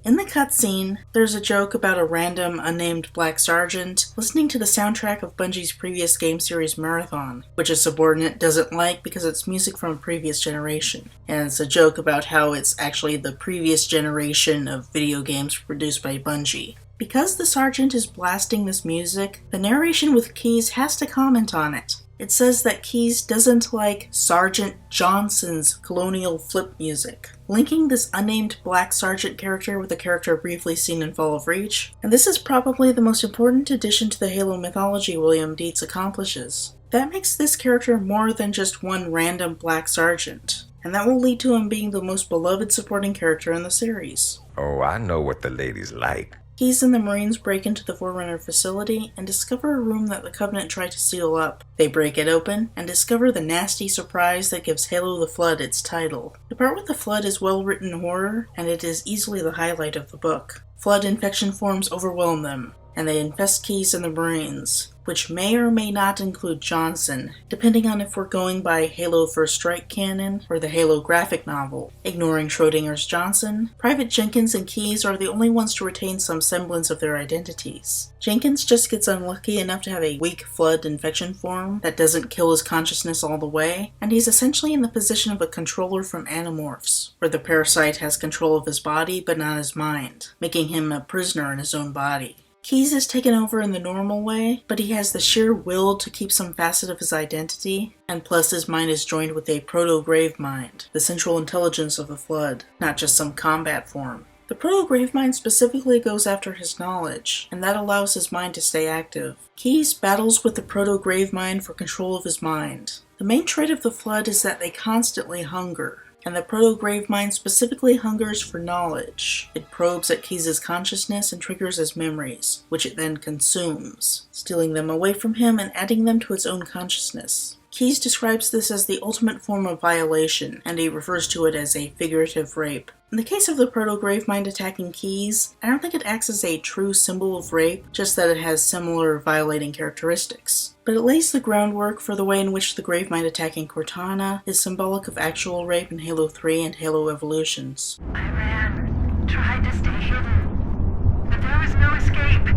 In the cutscene, there's a joke about a random, unnamed black sergeant listening to the soundtrack of Bungie's previous game series Marathon, which a subordinate doesn't like because it's music from a previous generation. And it's a joke about how it's actually the previous generation of video games produced by Bungie. Because the sergeant is blasting this music, the narration with Keyes has to comment on it. It says that Keyes doesn't like Sergeant Johnson's colonial flip music, linking this unnamed black sergeant character with a character briefly seen in Fall of Reach, and this is probably the most important addition to the Halo mythology William Dietz accomplishes. That makes this character more than just one random black sergeant, and that will lead to him being the most beloved supporting character in the series. Oh, I know what the ladies like. Keyes and the Marines break into the Forerunner facility and discover a room that the Covenant tried to seal up. They break it open and discover the nasty surprise that gives Halo the Flood its title. The part with the Flood is well-written horror, and it is easily the highlight of the book. Flood infection forms overwhelm them, and they infest Keyes and the Marines, which may or may not include Johnson, depending on if we're going by Halo First Strike canon or the Halo graphic novel. Ignoring Schrodinger's Johnson, Private Jenkins and Keyes are the only ones to retain some semblance of their identities. Jenkins just gets unlucky enough to have a weak Flood infection form that doesn't kill his consciousness all the way, and he's essentially in the position of a controller from Animorphs, where the parasite has control of his body but not his mind, making him a prisoner in his own body. Keyes is taken over in the normal way, but he has the sheer will to keep some facet of his identity, and plus his mind is joined with a proto-grave mind, the central intelligence of the Flood, not just some combat form. The proto-grave mind specifically goes after his knowledge, and that allows his mind to stay active. Keyes battles with the proto-grave mind for control of his mind. The main trait of the Flood is that they constantly hunger, and the proto-grave mind specifically hungers for knowledge. It probes at Keyes' consciousness and triggers his memories, which it then consumes, stealing them away from him and adding them to its own consciousness. Keyes describes this as the ultimate form of violation, and he refers to it as a figurative rape. In the case of the proto-grave mind attacking Keyes, I don't think it acts as a true symbol of rape, just that it has similar violating characteristics. But it lays the groundwork for the way in which the grave mind attacking Cortana is symbolic of actual rape in Halo 3 and Halo Evolutions. I ran, tried to stay hidden, but there was no escape.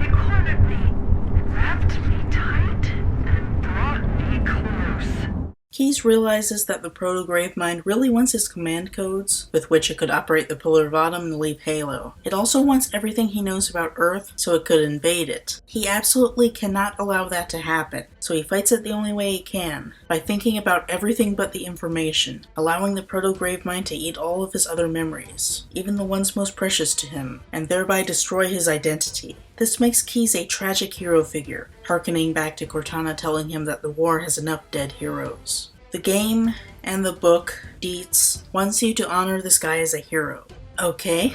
It cornered me, wrapped me tight, and brought me close. Keyes realizes that the proto-grave mind really wants his command codes, with which it could operate the Pillar of Autumn and leave Halo. It also wants everything he knows about Earth, so it could invade it. He absolutely cannot allow that to happen, so he fights it the only way he can, by thinking about everything but the information, allowing the proto-grave mind to eat all of his other memories, even the ones most precious to him, and thereby destroy his identity. This makes Keyes a tragic hero figure, harkening back to Cortana telling him that the war has enough dead heroes. The game, and the book, Dietz, wants you to honor this guy as a hero. Okay,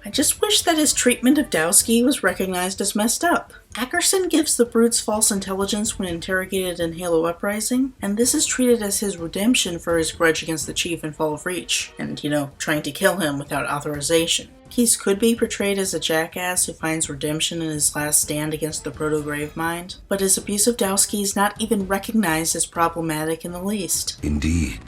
I just wish that his treatment of Dowski was recognized as messed up. Ackerson gives the brutes false intelligence when interrogated in Halo Uprising, and this is treated as his redemption for his grudge against the Chief in Fall of Reach, and, trying to kill him without authorization. Keyes could be portrayed as a jackass who finds redemption in his last stand against the proto-grave mind, but his abuse of Dowski is not even recognized as problematic in the least. Indeed.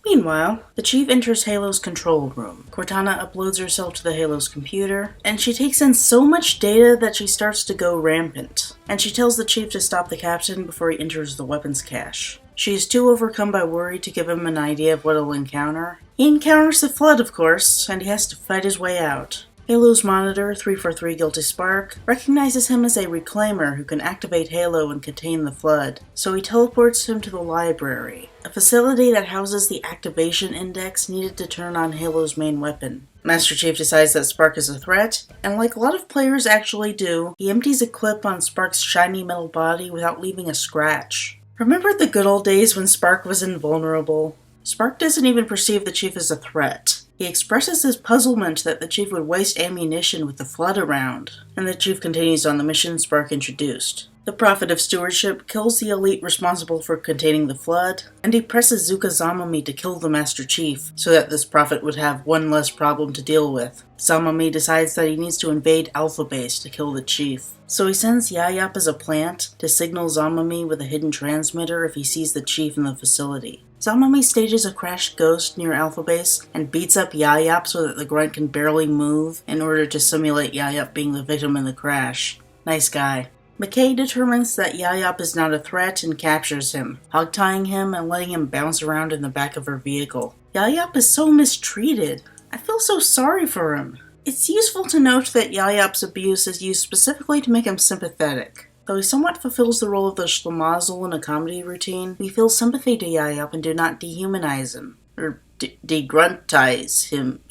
Meanwhile, the Chief enters Halo's control room. Cortana uploads herself to the Halo's computer, and she takes in so much data that she starts to go rampant. And she tells the Chief to stop the captain before he enters the weapons cache. She is too overcome by worry to give him an idea of what he'll encounter. He encounters the Flood, of course, and he has to fight his way out. Halo's monitor, 343 Guilty Spark, recognizes him as a reclaimer who can activate Halo and contain the Flood, so he teleports him to the library, a facility that houses the activation index needed to turn on Halo's main weapon. Master Chief decides that Spark is a threat, and like a lot of players actually do, he empties a clip on Spark's shiny metal body without leaving a scratch. Remember the good old days when Spark was invulnerable? Spark doesn't even perceive the Chief as a threat. He expresses his puzzlement that the Chief would waste ammunition with the Flood around, and the Chief continues on the mission Spark introduced. The Prophet of Stewardship kills the elite responsible for containing the flood, and he presses Zuka Zamami to kill the Master Chief, so that this prophet would have one less problem to deal with. Zamami decides that he needs to invade Alpha Base to kill the Chief. So he sends Yayap as a plant to signal Zamami with a hidden transmitter if he sees the Chief in the facility. Zamami stages a crashed ghost near Alpha Base and beats up Yayap so that the grunt can barely move in order to simulate Yayap being the victim in the crash. Nice guy. McKay determines that Yayap is not a threat and captures him, hog-tying him and letting him bounce around in the back of her vehicle. Yayap is so mistreated. I feel so sorry for him. It's useful to note that Yayap's abuse is used specifically to make him sympathetic. Though he somewhat fulfills the role of the schlemazel in a comedy routine, we feel sympathy to Yayap and do not dehumanize him. Or degruntize him.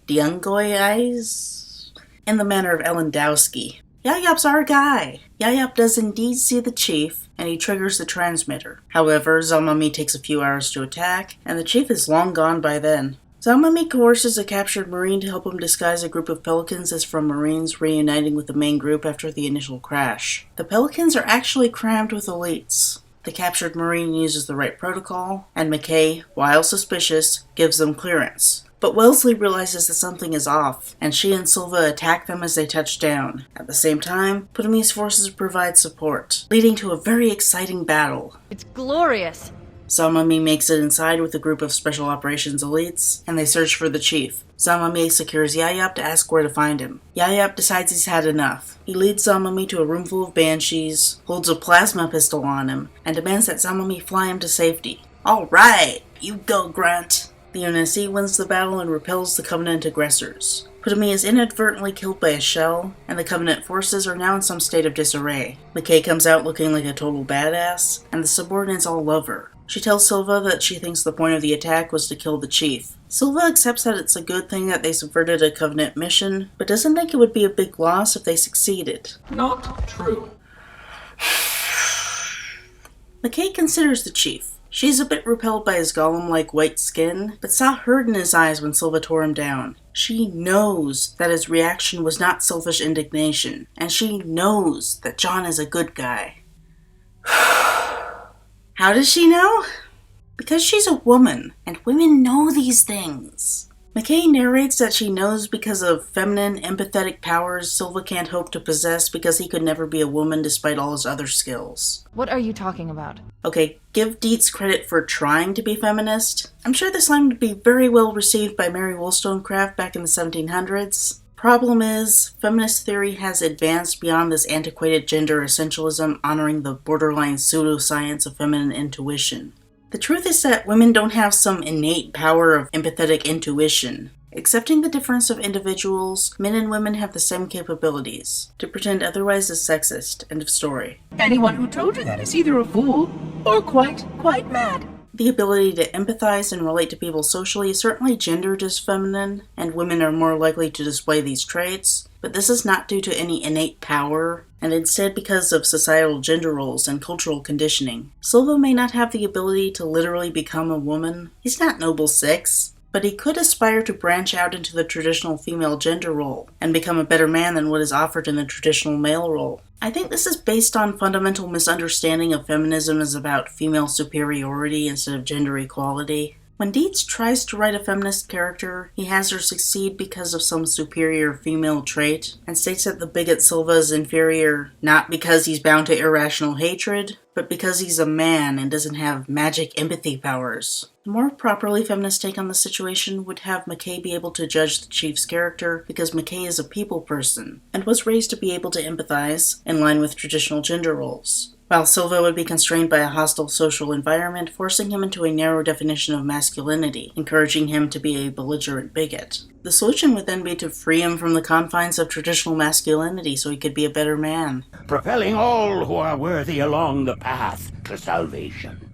Deungoize? In the manner of Ellendowski. Yayap's our guy. Yayap does indeed see the Chief, and he triggers the transmitter. However, Zamami takes a few hours to attack, and the Chief is long gone by then. Zamami coerces a captured Marine to help him disguise a group of Pelicans as from Marines reuniting with the main group after the initial crash. The Pelicans are actually crammed with elites. The captured Marine uses the right protocol, and McKay, while suspicious, gives them clearance. But Wellesley realizes that something is off, and she and Silva attack them as they touch down. At the same time, Ptolemy's forces provide support, leading to a very exciting battle. It's glorious! Zamami makes it inside with a group of Special Operations elites, and they search for the Chief. Zamami secures Yayap to ask where to find him. Yayap decides he's had enough. He leads Zamami to a room full of banshees, holds a plasma pistol on him, and demands that Zamami fly him to safety. Alright, you go, Grunt! The UNSC wins the battle and repels the Covenant aggressors. Ptolemy is inadvertently killed by a shell, and the Covenant forces are now in some state of disarray. McKay comes out looking like a total badass, and the subordinates all love her. She tells Silva that she thinks the point of the attack was to kill the Chief. Silva accepts that it's a good thing that they subverted a Covenant mission, but doesn't think it would be a big loss if they succeeded. Not true. McKay considers the Chief. She's a bit repelled by his golem-like white skin, but saw hurt in his eyes when Silva tore him down. She knows that his reaction was not selfish indignation, and she knows that John is a good guy. How does she know? Because she's a woman, and women know these things. McKay narrates that she knows because of feminine, empathetic powers Silva can't hope to possess because he could never be a woman despite all his other skills. What are you talking about? Okay, give Dietz credit for trying to be feminist. I'm sure this line would be very well received by Mary Wollstonecraft back in the 1700s. Problem is, feminist theory has advanced beyond this antiquated gender essentialism honoring the borderline pseudoscience of feminine intuition. The truth is that women don't have some innate power of empathetic intuition. Accepting the difference of individuals, men and women have the same capabilities. To pretend otherwise is sexist. End of story. Anyone who told you that is either a fool or quite mad. The ability to empathize and relate to people socially is certainly gendered as feminine, and women are more likely to display these traits, but this is not due to any innate power, and instead because of societal gender roles and cultural conditioning. Silva may not have the ability to literally become a woman. He's not Noble 6. But he could aspire to branch out into the traditional female gender role, and become a better man than what is offered in the traditional male role. I think this is based on fundamental misunderstanding of feminism as about female superiority instead of gender equality. When Dietz tries to write a feminist character, he has her succeed because of some superior female trait, and states that the bigot Silva is inferior not because he's bound to irrational hatred, but because he's a man and doesn't have magic empathy powers. A more properly feminist take on the situation would have McKay be able to judge the Chief's character because McKay is a people person, and was raised to be able to empathize, in line with traditional gender roles. While Silva would be constrained by a hostile social environment, forcing him into a narrow definition of masculinity, encouraging him to be a belligerent bigot. The solution would then be to free him from the confines of traditional masculinity so he could be a better man. Propelling all who are worthy along the path to salvation.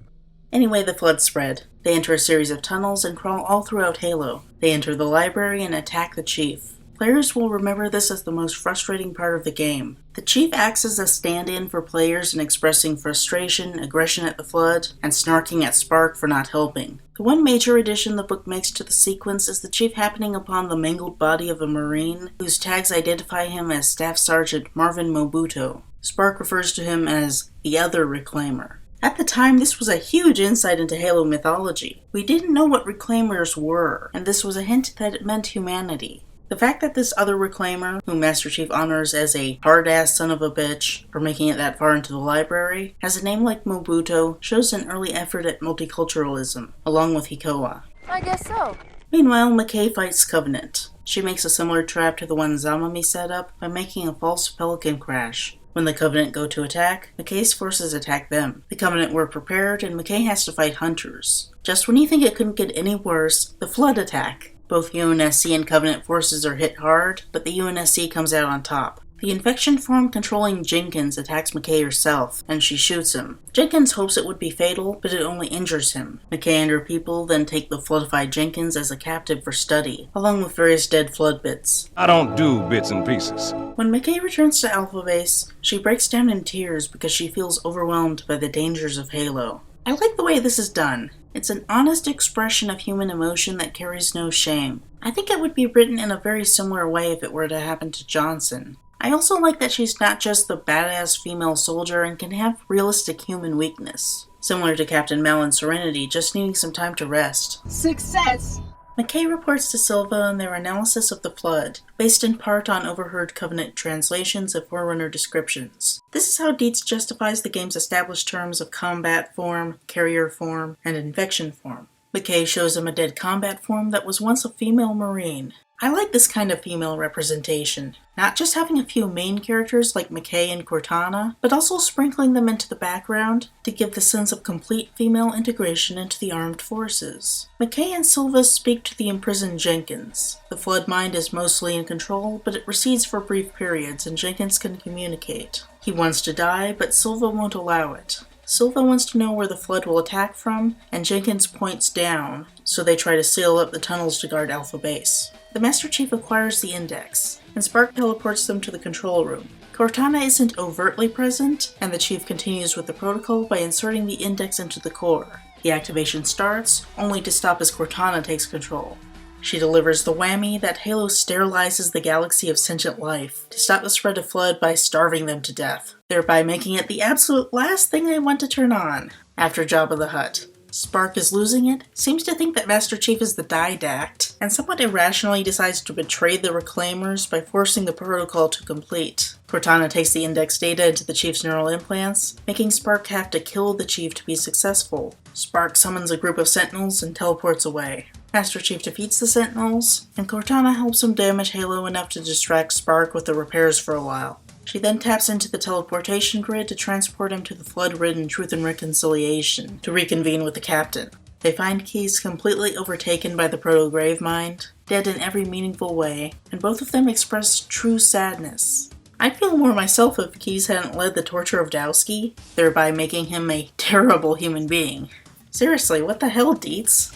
Anyway, the flood spread. They enter a series of tunnels and crawl all throughout Halo. They enter the library and attack the Chief. Players will remember this as the most frustrating part of the game. The Chief acts as a stand-in for players in expressing frustration, aggression at the Flood, and snarking at Spark for not helping. The one major addition the book makes to the sequence is the Chief happening upon the mangled body of a Marine, whose tags identify him as Staff Sergeant Marvin Mobuto. Spark refers to him as the other Reclaimer. At the time, this was a huge insight into Halo mythology. We didn't know what Reclaimers were, and this was a hint that it meant humanity. The fact that this other Reclaimer, whom Master Chief honors as a hard-ass son of a bitch for making it that far into the library, has a name like Mobuto shows an early effort at multiculturalism, along with Hikoa. I guess so. Meanwhile, McKay fights Covenant. She makes a similar trap to the one Zamami set up by making a false pelican crash. When the Covenant go to attack, McKay's forces attack them. The Covenant were prepared, and McKay has to fight Hunters. Just when you think it couldn't get any worse, the Flood attack. Both UNSC and Covenant forces are hit hard, but the UNSC comes out on top. The infection form controlling Jenkins attacks McKay herself, and she shoots him. Jenkins hopes it would be fatal, but it only injures him. McKay and her people then take the floodified Jenkins as a captive for study, along with various dead Flood bits. I don't do bits and pieces. When McKay returns to Alpha Base, she breaks down in tears because she feels overwhelmed by the dangers of Halo. I like the way this is done. It's an honest expression of human emotion that carries no shame. I think it would be written in a very similar way if it were to happen to Johnson. I also like that she's not just the badass female soldier and can have realistic human weakness. Similar to Captain Mal in Serenity, just needing some time to rest. Success! McKay reports to Silva on their analysis of the Flood, based in part on overheard Covenant translations of Forerunner descriptions. This is how Dietz justifies the game's established terms of combat form, carrier form, and infection form. McKay shows him a dead combat form that was once a female Marine. I like this kind of female representation, not just having a few main characters like McKay and Cortana, but also sprinkling them into the background to give the sense of complete female integration into the armed forces. McKay and Silva speak to the imprisoned Jenkins. The Flood mind is mostly in control, but it recedes for brief periods and Jenkins can communicate. He wants to die, but Silva won't allow it. Silva wants to know where the Flood will attack from, and Jenkins points down, so they try to seal up the tunnels to guard Alpha Base. The Master Chief acquires the Index, and Spark teleports them to the control room. Cortana isn't overtly present, and the Chief continues with the protocol by inserting the Index into the core. The activation starts, only to stop as Cortana takes control. She delivers the whammy that Halo sterilizes the galaxy of sentient life to stop the spread of Flood by starving them to death, thereby making it the absolute last thing I want to turn on after Jabba the Hutt. Spark is losing it, seems to think that Master Chief is the didact, and somewhat irrationally decides to betray the Reclaimers by forcing the protocol to complete. Cortana takes the Index data into the Chief's neural implants, making Spark have to kill the Chief to be successful. Spark summons a group of Sentinels and teleports away. Master Chief defeats the Sentinels, and Cortana helps him damage Halo enough to distract Spark with the repairs for a while. She then taps into the teleportation grid to transport him to the Flood-ridden Truth and Reconciliation to reconvene with the Captain. They find Keyes completely overtaken by the Proto-Grave Mind, dead in every meaningful way, and both of them express true sadness. I'd feel more myself if Keyes hadn't led the torture of Dowski, thereby making him a terrible human being. Seriously, what the hell, Dietz?